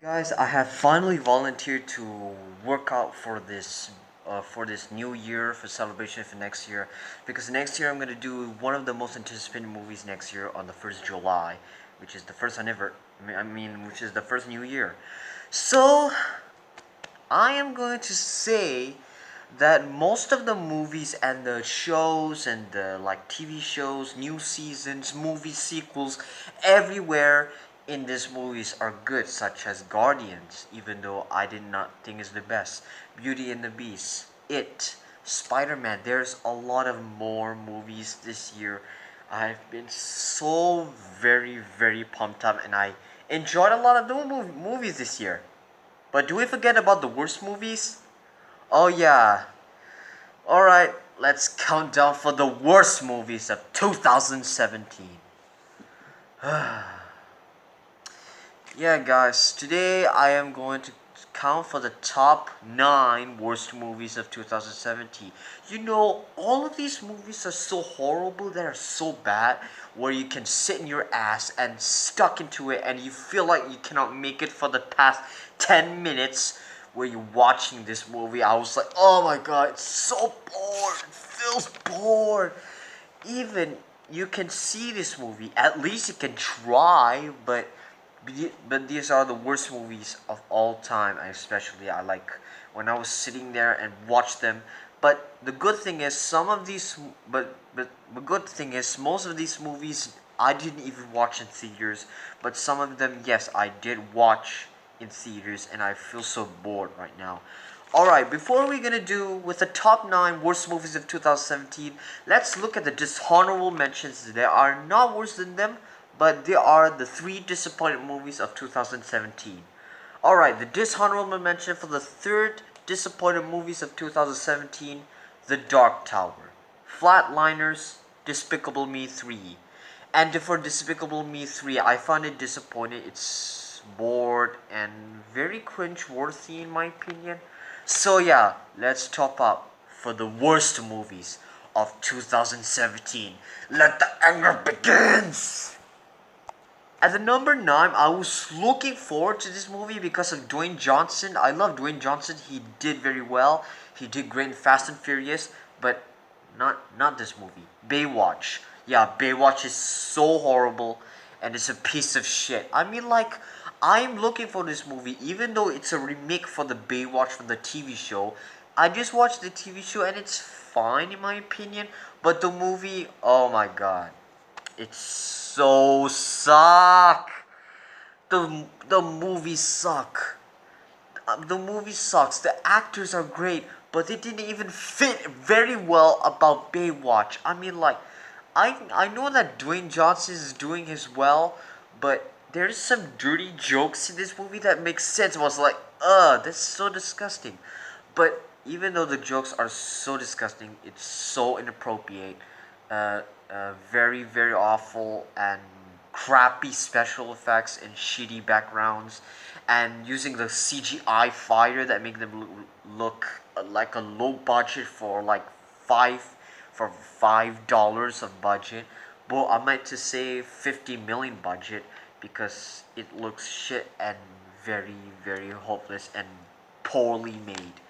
Guys, I have finally volunteered to work out for this new year for celebration for next year because next year I'm gonna do one of the most anticipated movies next year on the first July, which is the first which is the first new year. So I am going to say that most of the movies and the shows and the like TV shows, new seasons, movie sequels, everywhere in these movies are good, such as Guardians, even though I did not think is the best. Beauty and the Beast, It, Spider-Man. There's a lot of more movies this year. I've been so very pumped up, and I enjoyed a lot of the movies this year. But do we forget about the worst movies? Oh yeah. Alright, let's count down for the worst movies of 2017. Yeah, guys, today I am going to count for the top 9 worst movies of 2017. You know, all of these movies are so horrible, they are so bad, where you can sit in your ass and stuck into it and you feel like you cannot make it for the past 10 minutes where you're watching this movie. I was like, oh my god, it's so bored, it feels bored. Even you can see this movie, at least you can try, but these are the worst movies of all time. Especially I like when I was sitting there and watched them. But the good thing is some of these, but the good thing is most of these movies I didn't even watch in theaters. But some of them, yes, I did watch in theaters, and I feel so bored right now. Alright, before we're gonna do with the top 9 worst movies of 2017, let's look at the dishonorable mentions. There are not worse than them, but they are the 3 disappointed movies of 2017. Alright, the dishonorable mention for the third disappointed movies of 2017, The Dark Tower, Flatliners, Despicable Me 3. And for Despicable Me 3, I found it disappointing. It's bored and very cringe-worthy in my opinion. So yeah, let's top up for the worst movies of 2017. Let the anger begins! At the number 9, I was looking forward to this movie because of Dwayne Johnson. I love Dwayne Johnson. He did very well. He did great in Fast and Furious, but not this movie. Baywatch. Yeah, Baywatch is so horrible and it's a piece of shit. I mean, like, I'm looking for this movie even though it's a remake for the Baywatch from the TV show. I just watched the TV show and it's fine in my opinion, but the movie, oh my god. It's so suck. The movie suck. The movie sucks. The actors are great, but they didn't even fit very well about Baywatch. I mean, like, I know that Dwayne Johnson is doing his well, but there's some dirty jokes in this movie that makes sense. I was like, that's so disgusting. But even though the jokes are so disgusting, it's so inappropriate. Very awful and crappy special effects and shitty backgrounds, and using the CGI fighter that make them look like a low budget for like $5 of budget. Well, I meant to say 50 million budget because it looks shit and very hopeless and poorly made.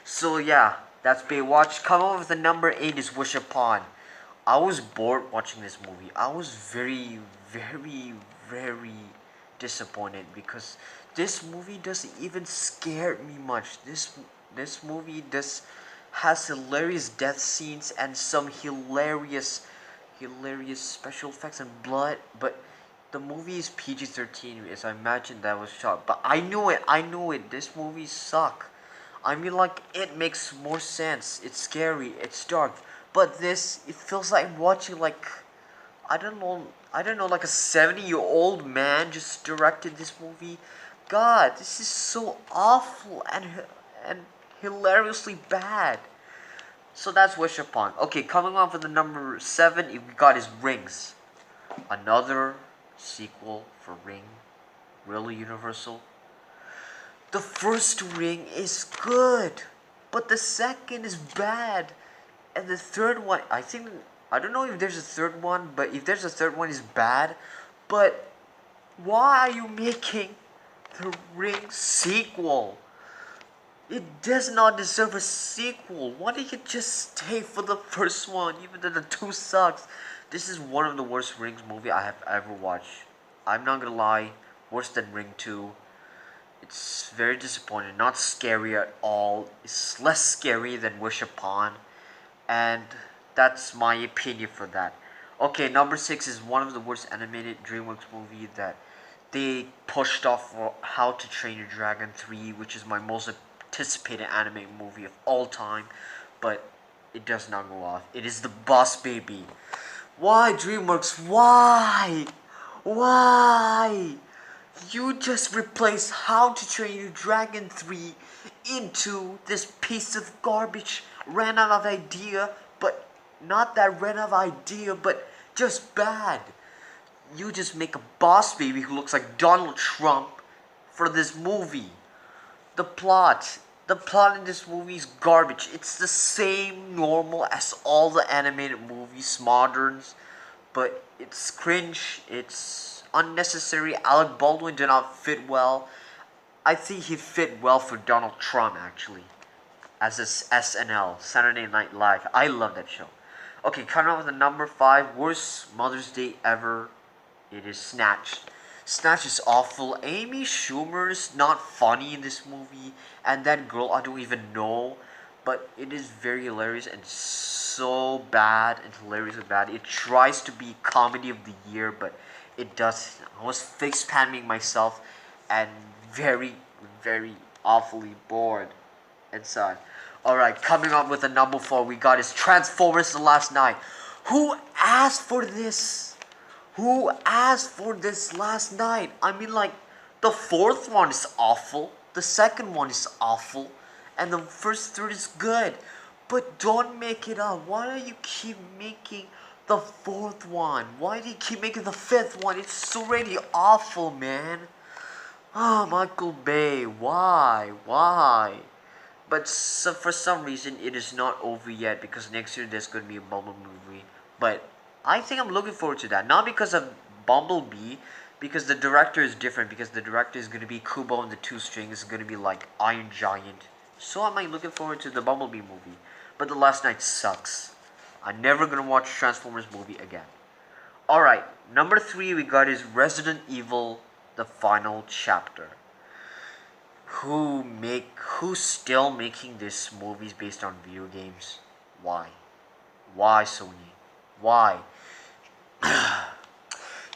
So yeah, that's Baywatch. Come on with the number 8 is Wish Upon. I was bored watching this movie. I was very disappointed because this movie doesn't even scare me much. This movie just has hilarious death scenes and some hilarious special effects and blood, but the movie is PG-13, as I imagine that was shot. But I knew it. This movie suck. I mean, like, it makes more sense. It's scary. It's dark. But this, it feels like watching, like, I don't know, like a 70-year-old man just directed this movie. God, this is so awful and hilariously bad. So that's Wish Upon. Okay, coming on for the number 7, we got is Rings. Another sequel for Ring. Really, Universal? The first Ring is good, but the second is bad. And the third one, I don't know if there's a third one, but if there's a third one, is bad. But why are you making the Ring sequel. It does not deserve a sequel. Why did you just stay for the first one, even though the two sucks? This is one of the worst Rings movie I have ever watched. I'm not gonna lie, worse than Ring 2. It's very disappointing. Not scary at all. It's less scary than Wish Upon. And that's my opinion for that. Okay, number 6 is one of the worst animated DreamWorks movie that they pushed off for How to Train Your Dragon 3, which is my most anticipated anime movie of all time, but it does not go off. It is The Boss Baby. Why, DreamWorks? Why? Why? You just replaced How to Train Your Dragon 3 into this piece of garbage. Ran out of idea, but not that ran out of idea, but just bad. You just make a boss baby who looks like Donald Trump for this movie. The plot. The plot in this movie is garbage. It's the same normal as all the animated movies, moderns, but it's cringe, it's unnecessary. Alec Baldwin did not fit well. I think he fit well for Donald Trump, actually, as this SNL, Saturday Night Live. I love that show. Okay, coming up with the number 5 worst Mother's Day ever. It is Snatched. Snatch is awful. Amy Schumer is not funny in this movie, and that girl I don't even know, but it is very hilarious and so bad and hilariously bad. It tries to be comedy of the year, but it does. I was face palming myself and very, very awfully bored inside. Alright, coming up with the number 4 we got is Transformers The Last Night. Who asked for this? Who asked for this last night? I mean, like, the fourth one is awful, the second one is awful, and the first third is good. But don't make it up. Why do you keep making the fourth one? Why do you keep making the fifth one? It's already awful, man. Oh, Michael Bay, why? Why? But so, for some reason, it is not over yet because next year there's going to be a Bumblebee movie. But I think I'm looking forward to that. Not because of Bumblebee, because the director is different. Because the director is going to be Kubo and the Two Strings is going to be like Iron Giant. So am I looking forward to the Bumblebee movie. But The Last Night sucks. I'm never going to watch Transformers movie again. Alright, number 3 we got is Resident Evil The Final Chapter. Who's still making these movies based on video games? Why? Why, Sony? Why?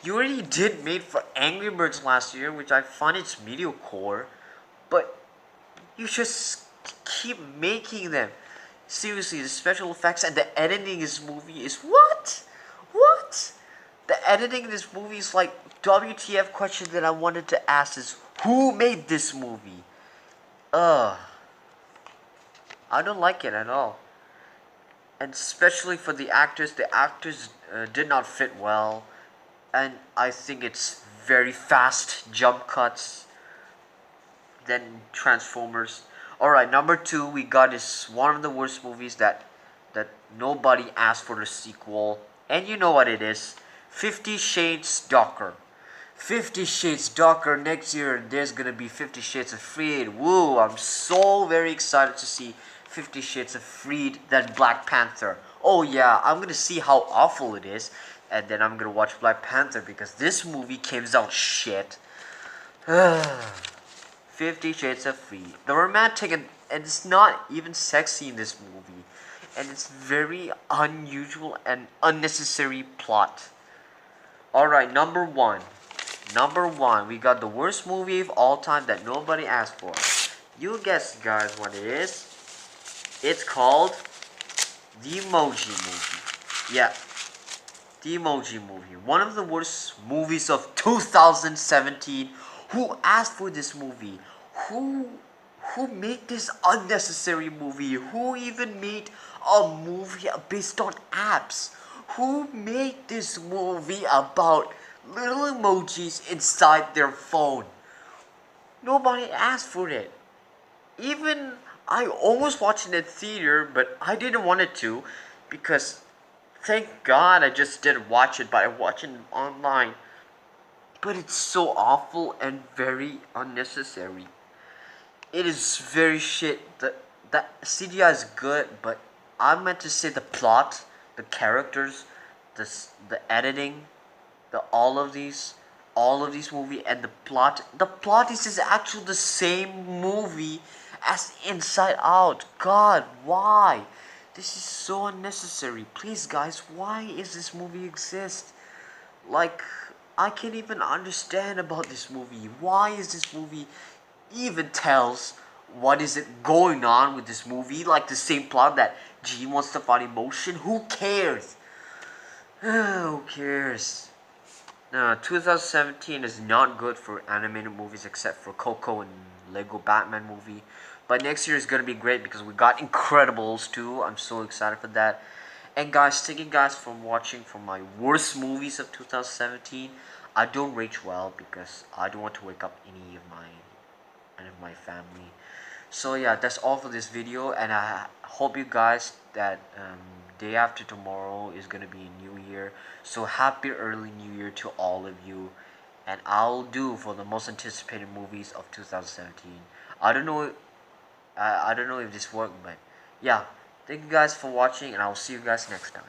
You already did Made for Angry Birds last year, which I find it's mediocre, but you just keep making them. Seriously, the special effects and the editing in this movie is what? What? The editing in this movie is like WTF question that I wanted to ask is who made this movie? I don't like it at all. And especially for the actors did not fit well. And I think it's very fast jump cuts than Transformers. Alright, number 2 we got is one of the worst movies that nobody asked for the sequel. And you know what it is. 50 Shades Darker. 50 Shades Darker next year. There's gonna be 50 Shades of Freed. Woo! I'm so very excited to see 50 Shades of Freed than Black Panther. Oh yeah, I'm gonna see how awful it is, and then I'm gonna watch Black Panther because this movie came out shit. 50 Shades of Freed. The romantic and it's not even sexy in this movie, and it's very unusual and unnecessary plot. Alright, number 1. Number 1, we got the worst movie of all time that nobody asked for. You guess, guys, what it is. It's called The Emoji Movie. Yeah, The Emoji Movie. One of the worst movies of 2017. Who asked for this movie? Who made this unnecessary movie? Who even made a movie based on apps? Who made this movie about little emojis inside their phone? Nobody asked for it. Even I almost watched it in the theater, but I didn't want it to because thank God I just didn't watch it, but I watched it online. but it's so awful and very unnecessary. It is very shit. The CGI is good, but I meant to say the plot, the characters, the editing, the all of these movie and the plot. The plot is actually the same movie as Inside Out. God, why? This is so unnecessary. Please, guys, why is this movie exist? Like, I can't even understand about this movie. Why is this movie even tells what is it going on with this movie? Like the same plot that Gene wants to fight emotion. Who cares? Who cares? 2017 is not good for animated movies except for Coco and Lego Batman movie. But next year is gonna be great because we got Incredibles too. I'm so excited for that. And guys, thank you guys for watching for my worst movies of 2017. I don't rage well because I don't want to wake up any of my family. So yeah, that's all for this video, and I hope you guys that day after tomorrow is gonna be a new year. So happy early new year to all of you, and I'll do for the most anticipated movies of 2017. I don't know, I don't know if this worked, but yeah, thank you guys for watching, and I'll see you guys next time.